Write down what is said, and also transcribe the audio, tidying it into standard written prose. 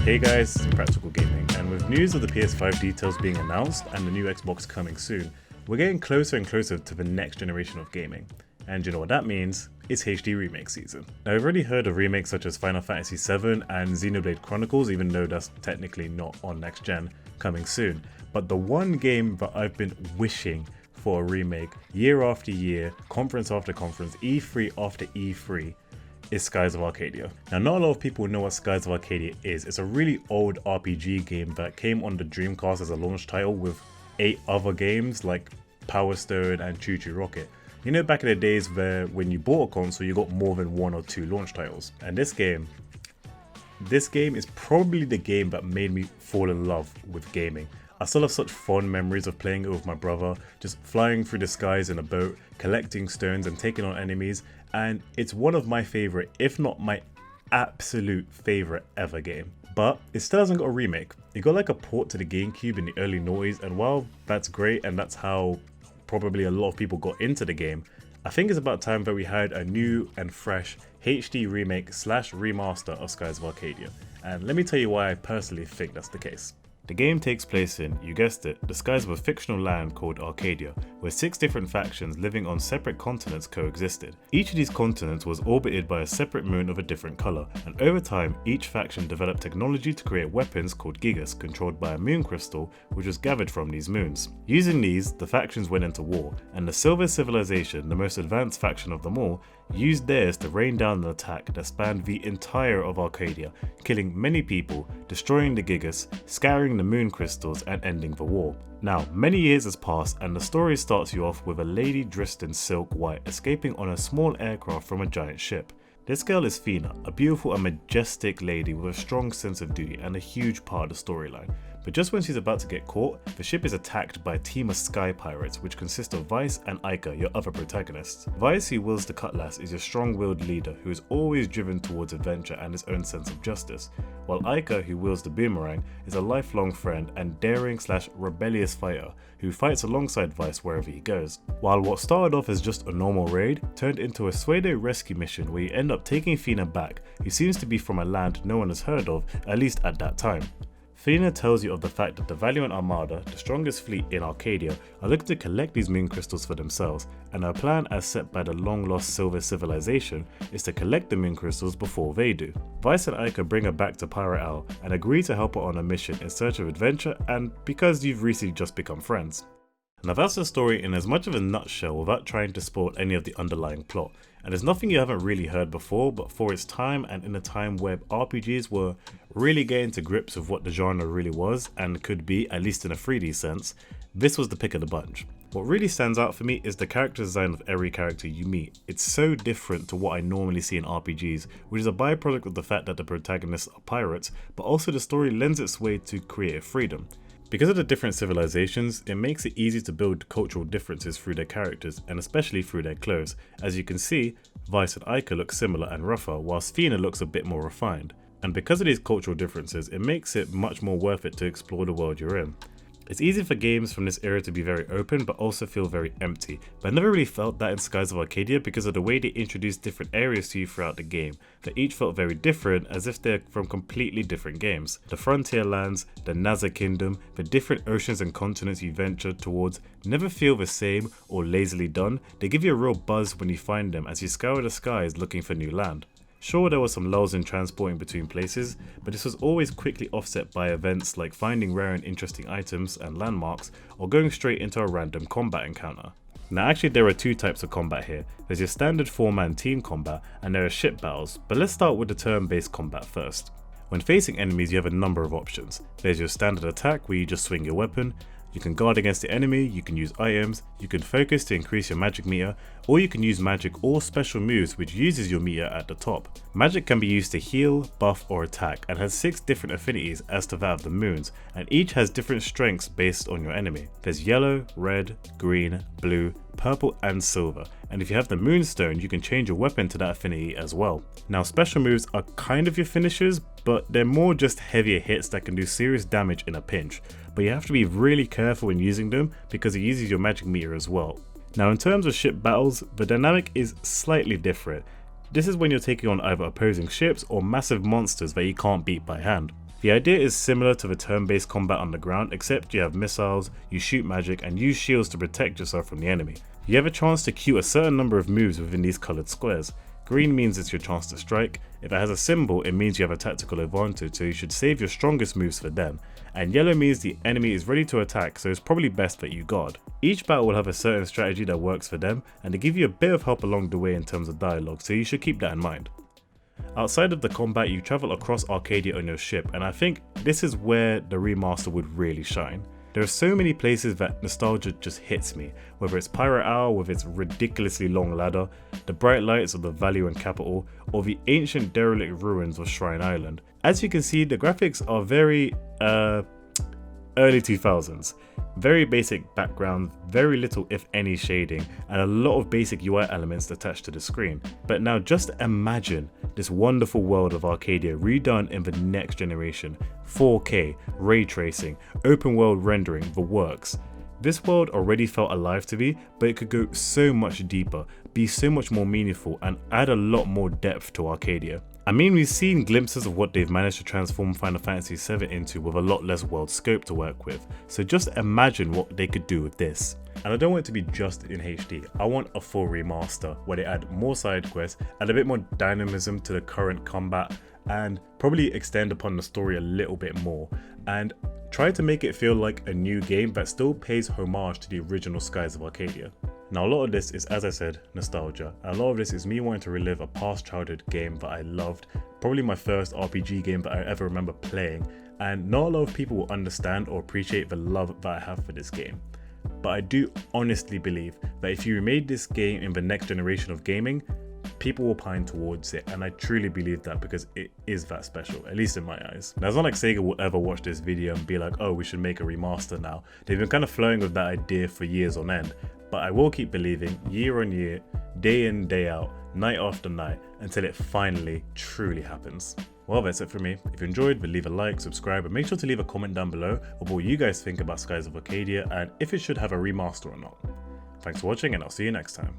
Hey guys, it's Practical Gaming, and with news of the PS5 details being announced and the new Xbox coming soon, we're getting closer and closer to the next generation of gaming. And you know what that means? It's HD remake season. Now I've already heard of remakes such as Final Fantasy VII and Xenoblade Chronicles, even though that's technically not on next gen, coming soon. But the one game that I've been wishing for a remake year after year, conference after conference, E3 after E3, is Skies of Arcadia. Now not a lot of people know what Skies of Arcadia is. It's a really old RPG game that came on the Dreamcast as a launch title with 8 other games like Power Stone and Choo Choo Rocket. You know, back in the days where when you bought a console you got more than 1 or 2 launch titles. And this game is probably the game that made me fall in love with gaming. I still have such fond memories of playing it with my brother, just flying through the skies in a boat, collecting stones and taking on enemies, and it's one of my favourite, if not my absolute favourite ever game. But it still hasn't got a remake. It got like a port to the GameCube in the early noughties, and while that's great and that's how probably a lot of people got into the game, I think it's about time that we had a new and fresh HD remake / remaster of Skies of Arcadia. And let me tell you why I personally think that's the case. The game takes place in, you guessed it, the skies of a fictional land called Arcadia, where 6 different factions living on separate continents coexisted. Each of these continents was orbited by a separate moon of a different colour, and over time each faction developed technology to create weapons called gigas, controlled by a moon crystal which was gathered from these moons. Using these, the factions went into war, and the Silver Civilization, the most advanced faction of them all, used theirs to rain down an attack that spanned the entire of Arcadia, killing many people, destroying the gigas, scattering the moon crystals and ending the war. Now, many years has passed and the story starts you off with a lady dressed in silk white escaping on a small aircraft from a giant ship. This girl is Fina, a beautiful and majestic lady with a strong sense of duty and a huge part of the storyline. But just when she's about to get caught, the ship is attacked by a team of sky pirates which consist of Vyse and Aika, your other protagonists. Vyse, who wields the cutlass, is your strong-willed leader who is always driven towards adventure and his own sense of justice, while Aika, who wields the boomerang, is a lifelong friend and daring / rebellious fighter who fights alongside Vyse wherever he goes. While what started off as just a normal raid turned into a pseudo rescue mission where you end up taking Fina back, who seems to be from a land no one has heard of, at least at that time. Fina tells you of the fact that the Valuan Armada, the strongest fleet in Arcadia, are looking to collect these moon crystals for themselves, and her plan as set by the long-lost Silver Civilization is to collect the moon crystals before they do. Vyse and Aika bring her back to Pirate Isle and agree to help her on a mission in search of adventure, and because you've recently just become friends. Now that's the story in as much of a nutshell without trying to spoil any of the underlying plot, and there's nothing you haven't really heard before, but for its time and in a time where RPGs were really getting to grips with what the genre really was and could be, at least in a 3D sense, this was the pick of the bunch. What really stands out for me is the character design of every character you meet. It's so different to what I normally see in RPGs, which is a byproduct of the fact that the protagonists are pirates, but also the story lends its way to creative freedom. Because of the different civilizations, it makes it easy to build cultural differences through their characters, and especially through their clothes. As you can see, Vyse and Aika look similar and rougher, whilst Fina looks a bit more refined. And because of these cultural differences, it makes it much more worth it to explore the world you're in. It's easy for games from this era to be very open but also feel very empty, but I never really felt that in Skies of Arcadia because of the way they introduced different areas to you throughout the game, that each felt very different as if they're from completely different games. The frontier lands, the Naza Kingdom, the different oceans and continents you venture towards never feel the same or lazily done. They give you a real buzz when you find them as you scour the skies looking for new land. Sure, there were some lulls in transporting between places, but this was always quickly offset by events like finding rare and interesting items and landmarks, or going straight into a random combat encounter. Now actually there are 2 types of combat here. There's your standard 4-man team combat, and there are ship battles, but let's start with the turn-based combat first. When facing enemies you have a number of options. There's your standard attack where you just swing your weapon. You can guard against the enemy, you can use items, you can focus to increase your magic meter, or you can use magic or special moves which uses your meter at the top. Magic can be used to heal, buff or attack and has 6 different affinities as to that of the moons, and each has different strengths based on your enemy. There's yellow, red, green, blue, purple and silver, and if you have the moonstone you can change your weapon to that affinity as well. Now special moves are kind of your finishers, but they're more just heavier hits that can do serious damage in a pinch, but you have to be really careful when using them because it uses your magic meter as well. Now in terms of ship battles, the dynamic is slightly different. This is when you're taking on either opposing ships or massive monsters that you can't beat by hand. The idea is similar to the turn-based combat on the ground, except you have missiles, you shoot magic, and use shields to protect yourself from the enemy. You have a chance to queue a certain number of moves within these coloured squares. Green means it's your chance to strike, if it has a symbol it means you have a tactical advantage, so you should save your strongest moves for them, and yellow means the enemy is ready to attack, so it's probably best that you guard. Each battle will have a certain strategy that works for them, and they give you a bit of help along the way in terms of dialogue, so you should keep that in mind. Outside of the combat, you travel across Arcadia on your ship, and I think this is where the remaster would really shine. There are so many places that nostalgia just hits me, whether it's Pirate Isle with its ridiculously long ladder, the bright lights of the Valuan capital, or the ancient derelict ruins of Shrine Island. As you can see, the graphics are very early 2000s. Very basic background, very little if any shading, and a lot of basic UI elements attached to the screen. But now just imagine this wonderful world of Arcadia redone in the next generation. 4K, ray tracing, open world rendering, the works. This world already felt alive to me, but it could go so much deeper, be so much more meaningful, and add a lot more depth to Arcadia. I mean, we've seen glimpses of what they've managed to transform Final Fantasy VII into with a lot less world scope to work with, so just imagine what they could do with this. And I don't want it to be just in HD, I want a full remaster where they add more side quests, add a bit more dynamism to the current combat, and probably extend upon the story a little bit more, and try to make it feel like a new game that still pays homage to the original Skies of Arcadia. Now a lot of this is, as I said, nostalgia, and a lot of this is me wanting to relive a past childhood game that I loved, probably my first RPG game that I ever remember playing, and not a lot of people will understand or appreciate the love that I have for this game. But I do honestly believe that if you remade this game in the next generation of gaming, people will pine towards it, and I truly believe that because it is that special, at least in my eyes. Now it's not like Sega will ever watch this video and be like, oh, we should make a remaster now. They've been kind of flowing with that idea for years on end, but I will keep believing year on year, day in, day out, night after night, until it finally truly happens. Well, that's it for me. If you enjoyed, then leave a like, subscribe, and make sure to leave a comment down below of what you guys think about Skies of Arcadia and if it should have a remaster or not. Thanks for watching, and I'll see you next time.